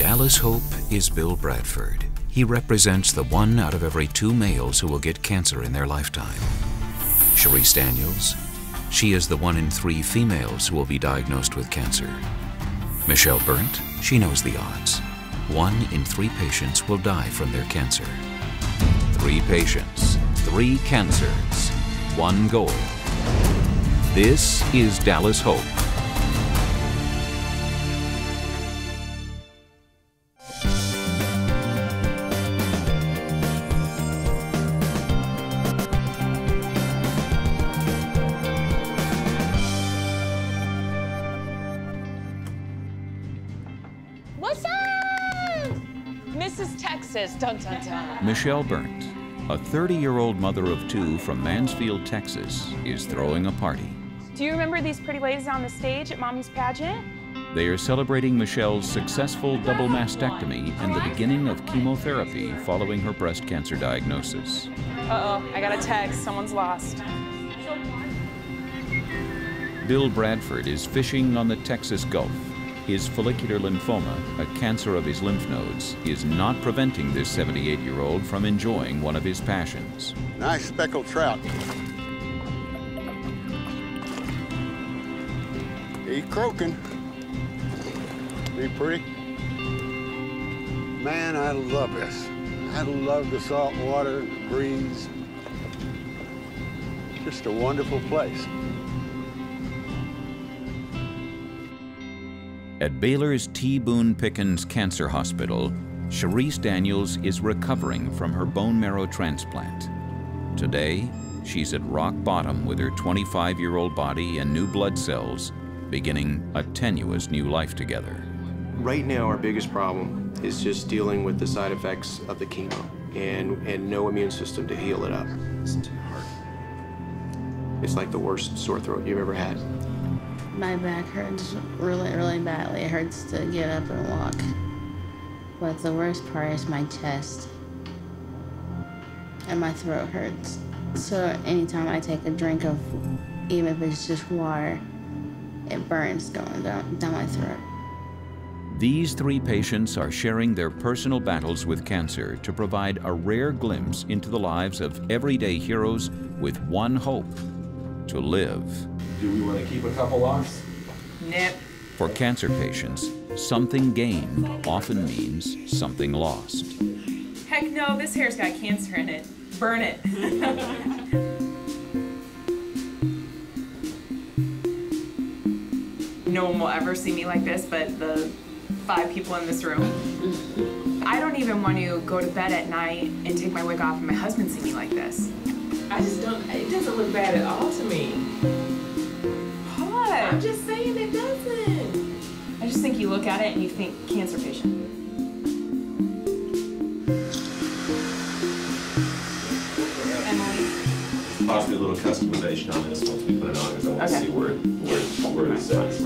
Dallas Hope is Bill Bradford. He represents the 1 out of every 2 males who will get cancer in their lifetime. Cherysse Daniels, she is the 1 in 3 females who will be diagnosed with cancer. Michelle Burnt, she knows the odds. 1 in 3 patients will die from their cancer. 3 patients, 3 cancers, 1 goal. This is Dallas Hope. What's up? Mrs. Texas, dun dun dun. Michelle Burnt, a 30-year-old mother of 2 from Mansfield, Texas, is throwing a party. Do you remember these pretty ladies on the stage at Mommy's pageant? They are celebrating Michelle's successful double mastectomy and the beginning of chemotherapy following her breast cancer diagnosis. Uh-oh, I got a text. Someone's lost. Bill Bradford is fishing on the Texas Gulf. His follicular lymphoma, a cancer of his lymph nodes, is not preventing this 78-year-old from enjoying one of his passions. Nice speckled trout. He's croaking. Be pretty. Man, I love this. I love the salt water, the breeze. Just a wonderful place. At Baylor's T. Boone Pickens Cancer Hospital, Cherysse Daniels is recovering from her bone marrow transplant. Today, she's at rock bottom with her 25-year-old body and new blood cells, beginning a tenuous new life together. Right now, our biggest problem is just dealing with the side effects of the chemo and no immune system to heal it up. It's too hard. It's like the worst sore throat you've ever had. My back hurts really, really badly. It hurts to get up and walk. But the worst part is my chest. And my throat hurts. So anytime I take a drink of, even if it's just water, it burns going down my throat. These 3 patients are sharing their personal battles with cancer to provide a rare glimpse into the lives of everyday heroes with one hope: to live. Do we want to keep a couple locks? Nip. For cancer patients, something gained often means something lost. Heck no, this hair's got cancer in it. Burn it. No one will ever see me like this but the 5 people in this room. I don't even want to go to bed at night and take my wig off and my husband see me like this. I just don't, it doesn't look bad at all to me. What? I'm just saying it doesn't. I just think you look at it and you think cancer patient. Emily? Possibly a little customization on this once we put it on, because I want to see where it sits.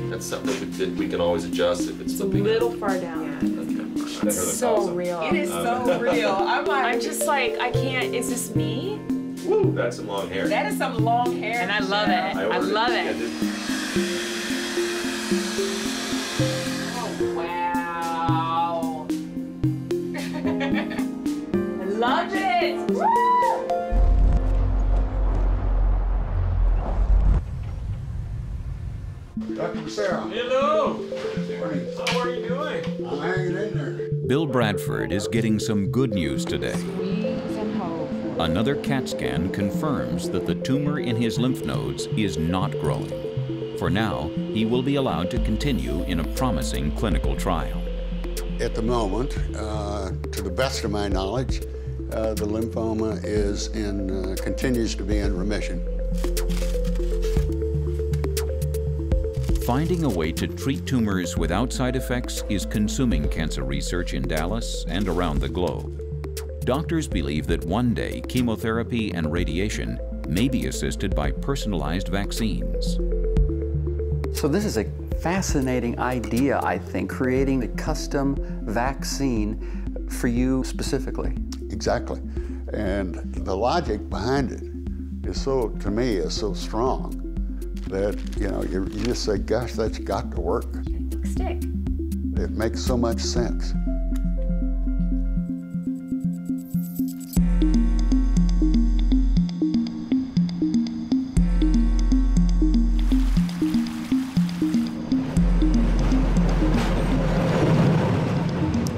That's something that we can always adjust if it's a little far down. Okay. It's so real. It is so real. I'm just like, I can't, is this me? Woo, that's some long hair. That is some long hair. And I love it. I love it. Oh, wow. I love it. Woo! Dr. Sarah. Hello. Morning. How are you doing? I'm hanging in there. Bill Bradford is getting some good news today. Another CAT scan confirms that the tumor in his lymph nodes is not growing. For now, he will be allowed to continue in a promising clinical trial. At the moment, to the best of my knowledge, the lymphoma is continues to be in remission. Finding a way to treat tumors without side effects is consuming cancer research in Dallas and around the globe. Doctors believe that one day chemotherapy and radiation may be assisted by personalized vaccines. So this is a fascinating idea, I think, creating a custom vaccine for you specifically. Exactly. And the logic behind it is so, to me, is so strong that, you know, you just say, gosh, that's got to work. Stick. It makes so much sense.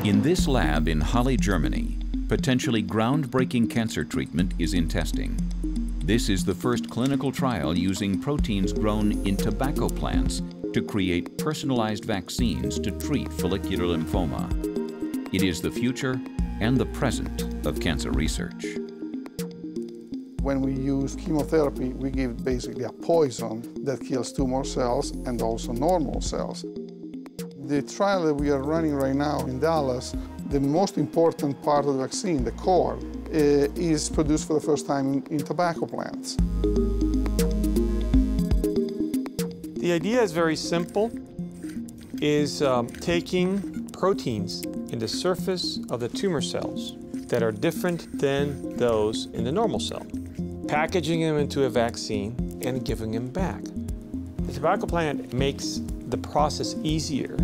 In this lab in Halle, Germany, potentially groundbreaking cancer treatment is in testing. This is the first clinical trial using proteins grown in tobacco plants to create personalized vaccines to treat follicular lymphoma. It is the future and the present of cancer research. When we use chemotherapy, we give basically a poison that kills tumor cells and also normal cells. The trial that we are running right now in Dallas, the most important part of the vaccine, the core, is produced for the first time in tobacco plants. The idea is very simple, is taking proteins in the surface of the tumor cells that are different than those in the normal cell, packaging them into a vaccine and giving them back. The tobacco plant makes the process easier.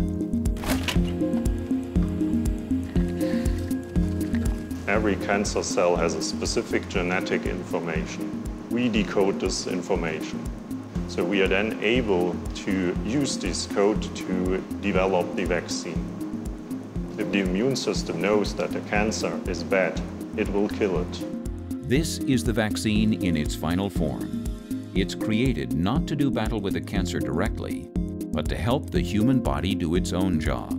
Every cancer cell has a specific genetic information. We decode this information. So we are then able to use this code to develop the vaccine. If the immune system knows that the cancer is bad, it will kill it. This is the vaccine in its final form. It's created not to do battle with the cancer directly, but to help the human body do its own job.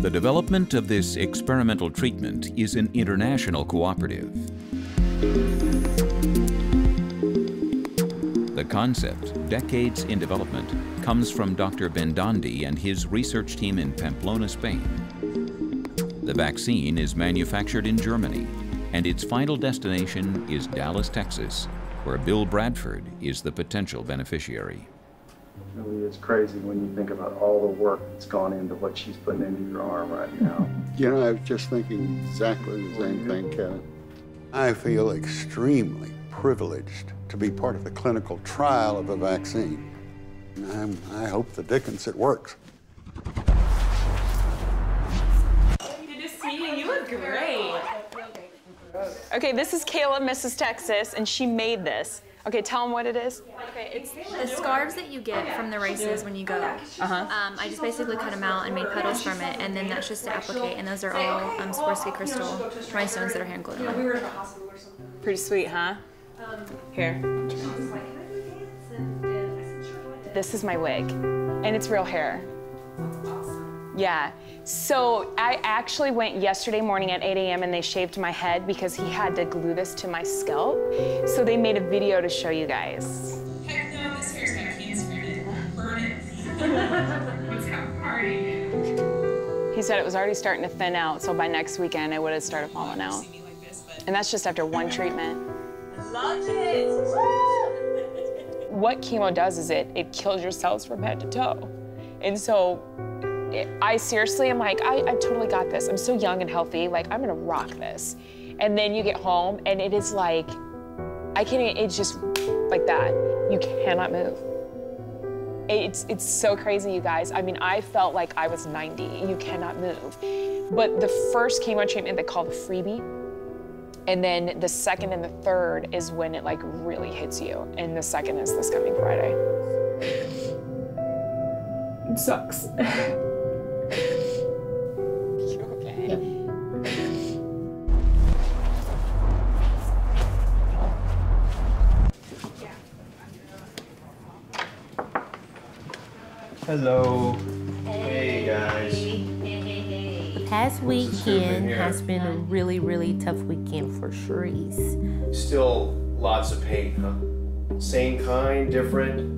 The development of this experimental treatment is an international cooperative. The concept, decades in development, comes from Dr. Bendandi and his research team in Pamplona, Spain. The vaccine is manufactured in Germany, and its final destination is Dallas, Texas, where Bill Bradford is the potential beneficiary. Really, it's crazy when you think about all the work that's gone into what she's putting into your arm right now. You know, I was just thinking exactly the same thing, Kevin. I feel extremely privileged to be part of the clinical trial of a vaccine. I hope the dickens it works. Good to see you. You look great. Okay, this is Kayla, Mrs. Texas, and she made this. Okay, tell them what it is. Okay, it's the scarves that you get from the races when you go. I just basically cut them out and made petals from it, and then that's just to applicate, and those are all Swarovski crystal rhinestones that are hand glued on. Pretty sweet, huh? Here. This is my wig, and it's real hair. Yeah. So I actually went yesterday morning at 8 a.m. and they shaved my head because he had to glue this to my scalp. So they made a video to show you guys. Heck no, this hair's got cancer in it. Burn it. Let's have a party. He said it was already starting to thin out, so by next weekend it would have started falling out. And that's just after one treatment. I love it. What chemo does is it kills your cells from head to toe. And so I seriously am like, I've totally got this. I'm so young and healthy, like I'm gonna rock this. And then you get home and it is like, I can't even, it's just like that. You cannot move. It's so crazy, you guys. I mean, I felt like I was 90, you cannot move. But the first chemo treatment they call the freebie, and then the second and the third is when it like really hits you. And the second is this coming Friday. It sucks. Hello. Hey guys. The past weekend has been a really, really tough weekend for Cherysse. Still lots of pain, huh? Same kind, different?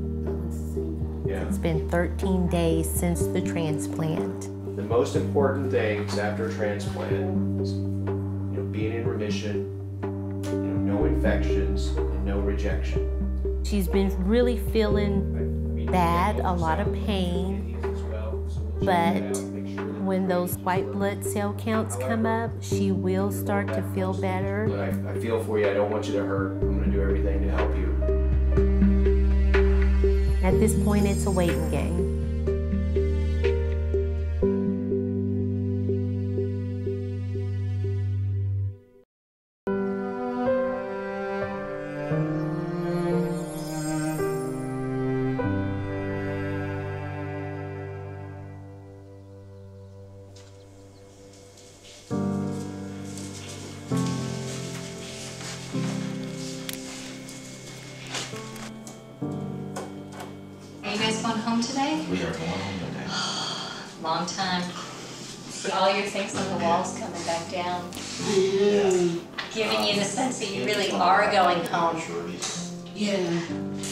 Yeah. It's been 13 days since the transplant. The most important things after a transplant is, being in remission, no infections, and no rejection. She's been really feeling bad, a lot of pain, but when those white blood cell counts come up, she will start to feel better. But I feel for you. I don't want you to hurt. I'm going to do everything to help you. At this point, it's a waiting game. going home today? We are going home today. Long time. See all your things on the walls coming back down. Giving you the sense that you really are going home. Yeah.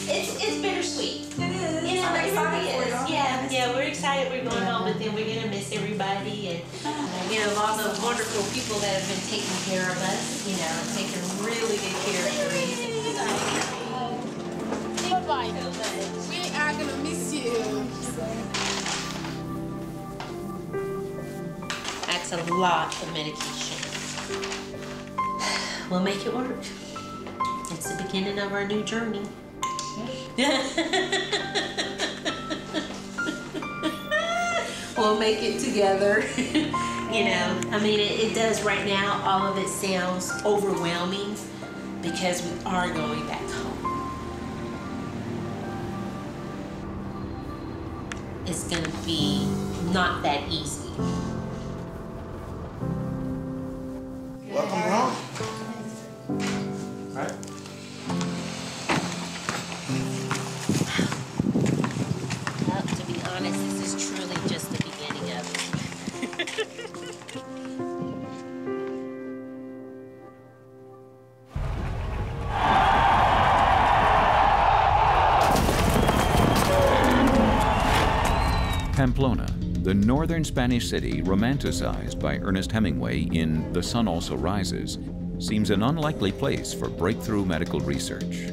It's bittersweet. It is. You know, it really is. Yeah, we're excited we're going home, but then we're gonna miss everybody and you know, all the wonderful people that have been taking care of us, you know, and taking really good care of Cherysse. Bye-bye. We are gonna miss you. That's a lot of medication. We'll make it work. It's the beginning of our new journey. We'll make it together. You know, I mean, it does right now. All of it sounds overwhelming because we are going back home. It's gonna be not that easy. Welcome home. Right. Well, to be honest, this is truly just the beginning of it. Pamplona, the northern Spanish city romanticized by Ernest Hemingway in The Sun Also Rises, seems an unlikely place for breakthrough medical research.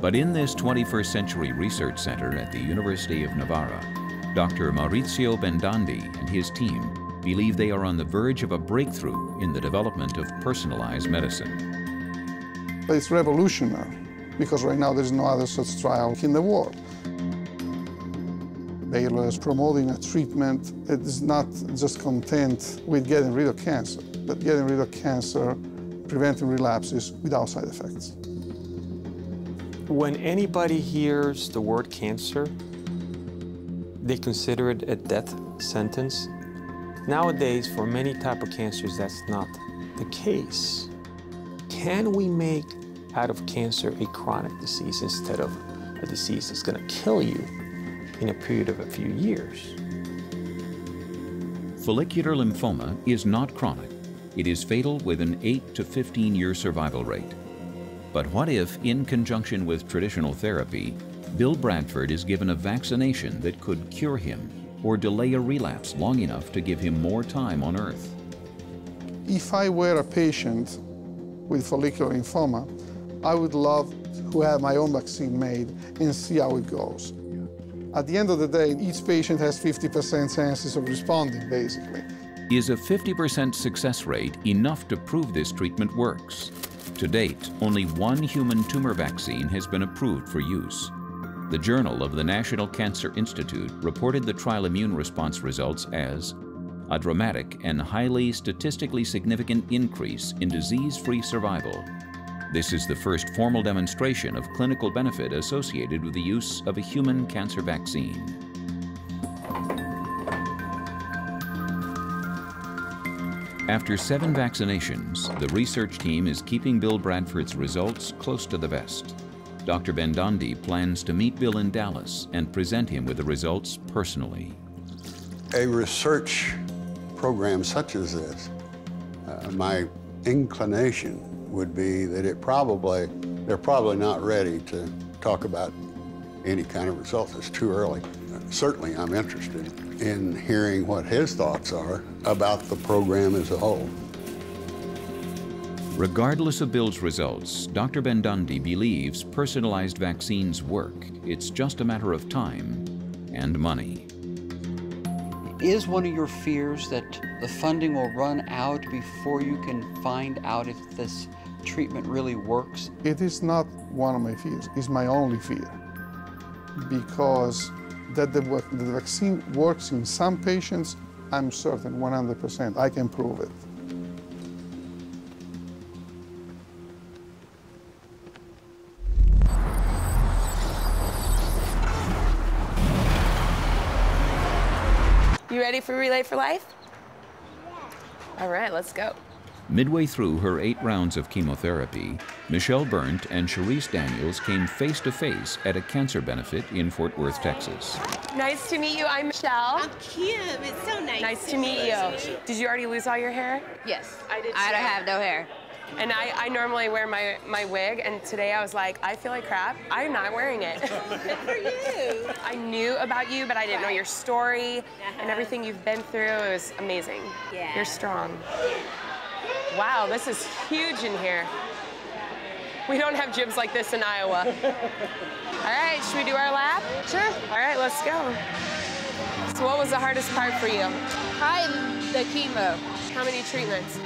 But in this 21st century research center at the University of Navarra, Dr. Maurizio Bendandi and his team believe they are on the verge of a breakthrough in the development of personalized medicine. But it's revolutionary because right now there's no other such trial in the world. Baylor is promoting a treatment that is not just content with getting rid of cancer, but getting rid of cancer, preventing relapses without side effects. When anybody hears the word cancer, they consider it a death sentence. Nowadays, for many types of cancers, that's not the case. Can we make out of cancer a chronic disease instead of a disease that's going to kill you in a period of a few years? Follicular lymphoma is not chronic. It is fatal with an 8 to 15-year survival rate. But what if, in conjunction with traditional therapy, Bill Bradford is given a vaccination that could cure him or delay a relapse long enough to give him more time on Earth? If I were a patient with follicular lymphoma, I would love to have my own vaccine made and see how it goes. At the end of the day, each patient has 50% chances of responding, basically. Is a 50% success rate enough to prove this treatment works? To date, only one human tumor vaccine has been approved for use. The Journal of the National Cancer Institute reported the trial immune response results as a dramatic and highly statistically significant increase in disease-free survival. This is the first formal demonstration of clinical benefit associated with the use of a human cancer vaccine. After 7 vaccinations, the research team is keeping Bill Bradford's results close to the vest. Dr. Bendandi plans to meet Bill in Dallas and present him with the results personally. A research program such as this, my inclination would be that they're probably not ready to talk about any kind of results. It's too early. Certainly, I'm interested in hearing what his thoughts are about the program as a whole. Regardless of Bill's results, Dr. Bendandi believes personalized vaccines work. It's just a matter of time and money. Is one of your fears that the funding will run out before you can find out if this treatment really works? It is not one of my fears. It's my only fear. Because that the vaccine works in some patients, I'm certain 100%. I can prove it. You ready for Relay for Life? Yeah. All right, let's go. Midway through her 8 rounds of chemotherapy, Michelle Berndt and Cherysse Daniels came face-to-face at a cancer benefit in Fort Worth, Texas. Nice to meet you. I'm Michelle. I'm Kim. It's so nice. Nice to meet you. Did you already lose all your hair? Yes. I did. I don't have no hair. And I normally wear my wig, and today I was like, I feel like crap. I'm not wearing it. Good for you. I knew about you, but I didn't know your story and everything you've been through. It was amazing. Yeah. You're strong. Wow, this is huge in here. We don't have gyms like this in Iowa. All right, should we do our lap? Sure. All right, let's go. So what was the hardest part for you? Probably the chemo. How many treatments?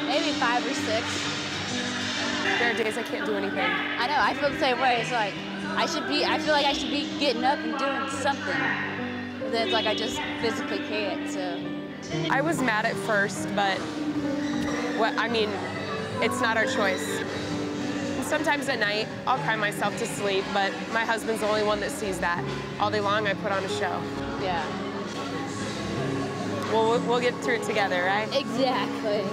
Maybe 5 or 6. There are days I can't do anything. I know, I feel the same way. It's like, I feel like I should be getting up and doing something. But then it's like I just physically can't, so. I was mad at first, but it's not our choice. And sometimes at night, I'll cry myself to sleep, but my husband's the only one that sees that. All day long, I put on a show. Yeah. We'll get through it together, right? Exactly.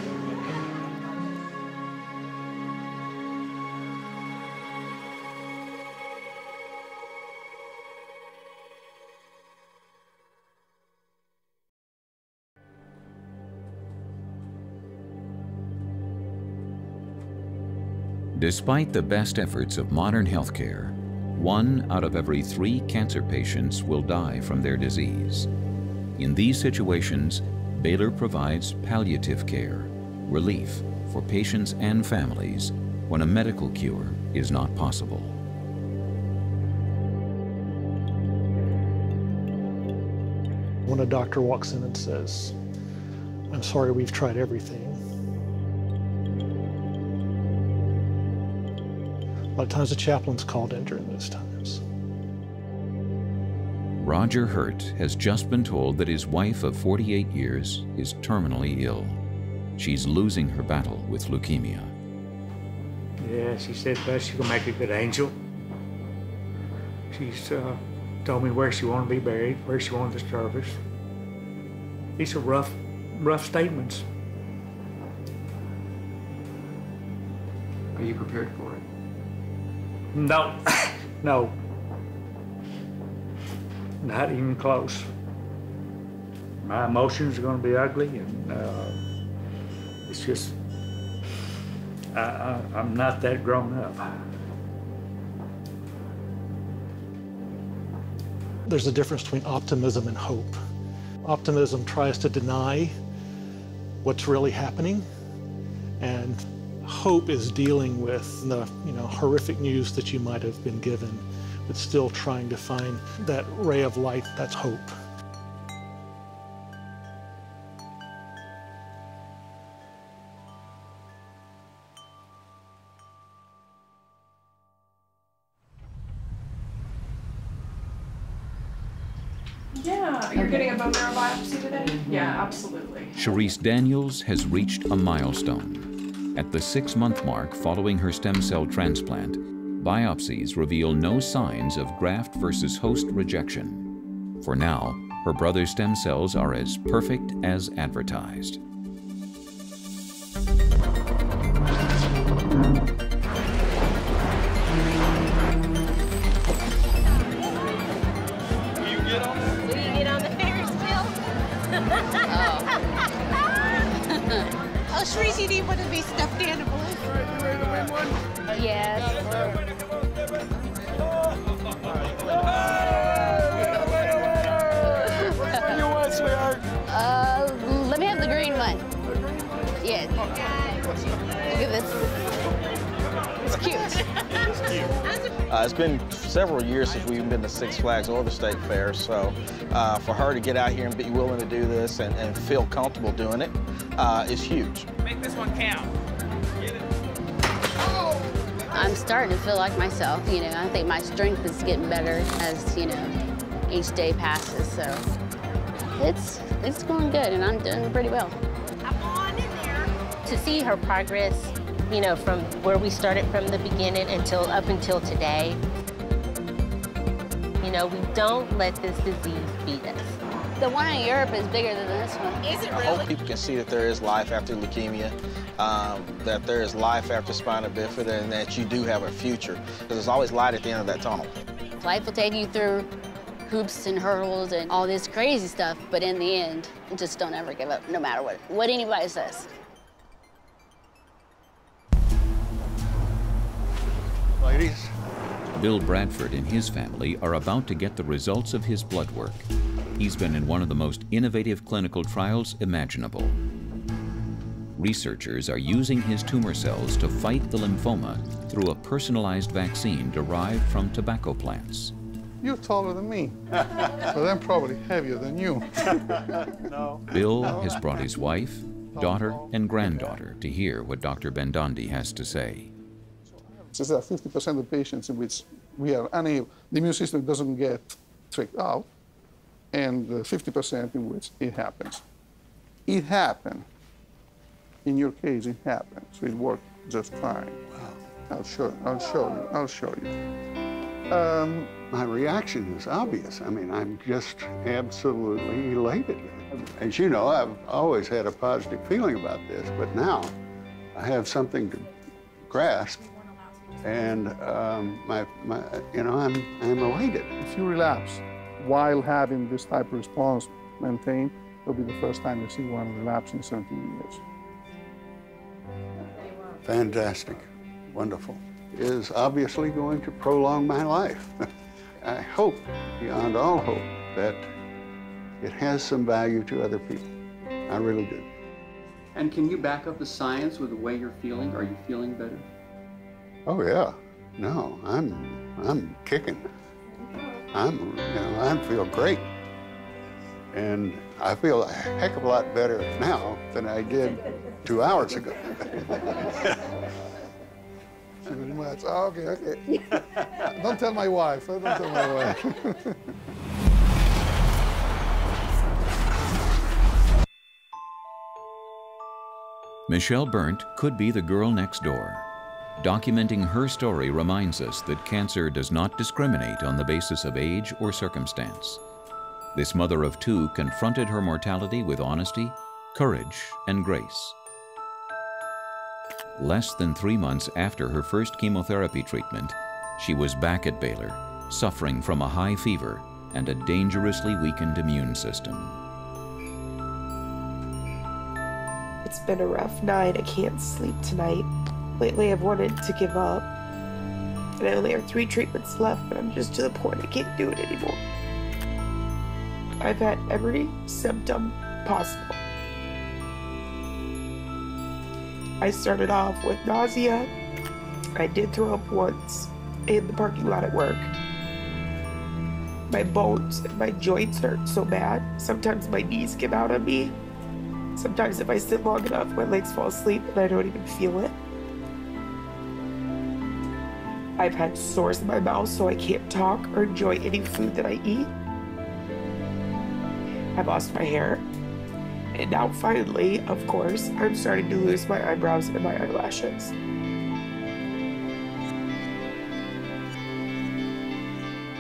Despite the best efforts of modern healthcare, 1 out of every 3 cancer patients will die from their disease. In these situations, Baylor provides palliative care, relief for patients and families when a medical cure is not possible. When a doctor walks in and says, "I'm sorry, we've tried everything," a lot of times the chaplain's called in during those times. Roger Hurt has just been told that his wife of 48 years is terminally ill. She's losing her battle with leukemia. Yeah, she said that she's gonna make a good angel. She's told me where she wanted to be buried, where she wanted the service. These are rough statements. Are you prepared for it? No, no. Not even close. My emotions are gonna be ugly, and it's just, I'm not that grown up. There's a difference between optimism and hope. Optimism tries to deny what's really happening, and hope is dealing with the horrific news that you might have been given, but still trying to find that ray of light. That's hope. Yeah, you're getting a bone marrow biopsy today? Yeah, absolutely. Cherysse Daniels has reached a milestone. At the 6-month mark following her stem cell transplant, biopsies reveal no signs of graft versus host rejection. For now, her brother's stem cells are as perfect as advertised. Oh, Cherysse, you need one of these stuffed animals. Yes. Which one you want, sweetheart? Let me have the green one. Yes. Look at this. It's cute. It's been several years since we've been to Six Flags or the State Fair, so for her to get out here and be willing to do this and feel comfortable doing it is huge. Make this one count. I'm starting to feel like myself, I think my strength is getting better as, each day passes, so it's going good, and I'm doing pretty well. Come on in there. To see her progress, from where we started from the beginning up until today, we don't let this disease beat us. The one in Europe is bigger than this one. Is it I hope people can see that there is life after leukemia, that there is life after spina bifida, and that you do have a future, because there's always light at the end of that tunnel. Life will take you through hoops and hurdles and all this crazy stuff, but in the end, just don't ever give up, no matter what anybody says. Ladies. Bill Bradford and his family are about to get the results of his blood work. He's been in one of the most innovative clinical trials imaginable. Researchers are using his tumor cells to fight the lymphoma through a personalized vaccine derived from tobacco plants. You're taller than me, but I'm probably heavier than you. No. Bill has brought his wife, daughter, and granddaughter to hear what Dr. Bendondi has to say. It's that 50% of patients in which we are unable, the immune system doesn't get tricked out, and 50% in which it happens. It happened. In your case, it happened. So it worked just fine. Wow. I'll show you. My reaction is obvious. I mean, I'm just absolutely elated. As you know, I've always had a positive feeling about this, but now I have something to grasp, and you know, I'm elated. If you relapse while having this type of response maintained, it'll be the first time you see one relapse in 17 years. Fantastic, wonderful. It is obviously going to prolong my life. I hope, beyond all hope, that it has some value to other people. I really do. And can you back up the science with the way you're feeling? Are you feeling better? Oh yeah, no, I'm kicking. I feel great, and I feel a heck of a lot better now than I did 2 hours ago. Pretty much. Oh, okay. Don't tell my wife. Don't tell my wife. Michelle Berndt could be the girl next door. Documenting her story reminds us that cancer does not discriminate on the basis of age or circumstance. This mother of two confronted her mortality with honesty, courage, and grace. Less than 3 months after her first chemotherapy treatment, she was back at Baylor, suffering from a high fever and a dangerously weakened immune system. It's been a rough night. I can't sleep tonight. Lately, I've wanted to give up. And I only have 3 treatments left, but I'm just to the point I can't do it anymore. I've had every symptom possible. I started off with nausea. I did throw up once in the parking lot at work. My bones and my joints hurt so bad. Sometimes my knees give out on me. Sometimes if I sit long enough, my legs fall asleep and I don't even feel it. I've had sores in my mouth so I can't talk or enjoy any food that I eat. I've lost my hair. And now finally, of course, I'm starting to lose my eyebrows and my eyelashes.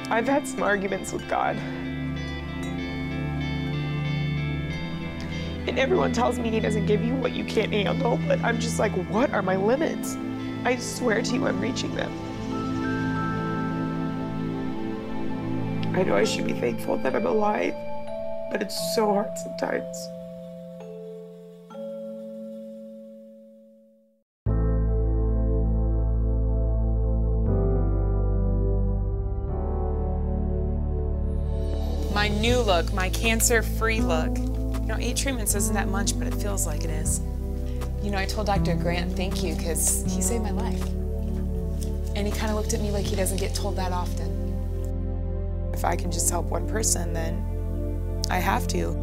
I've had some arguments with God. And everyone tells me he doesn't give you what you can't handle, but I'm just like, what are my limits? I swear to you, I'm reaching them. I know I should be thankful that I'm alive, but it's so hard sometimes. My new look, my cancer-free look. You know, 8 treatments isn't that much, but it feels like it is. You know, I told Dr. Grant thank you because he saved my life. And he kind of looked at me like he doesn't get told that often. If I can just help one person, then I have to.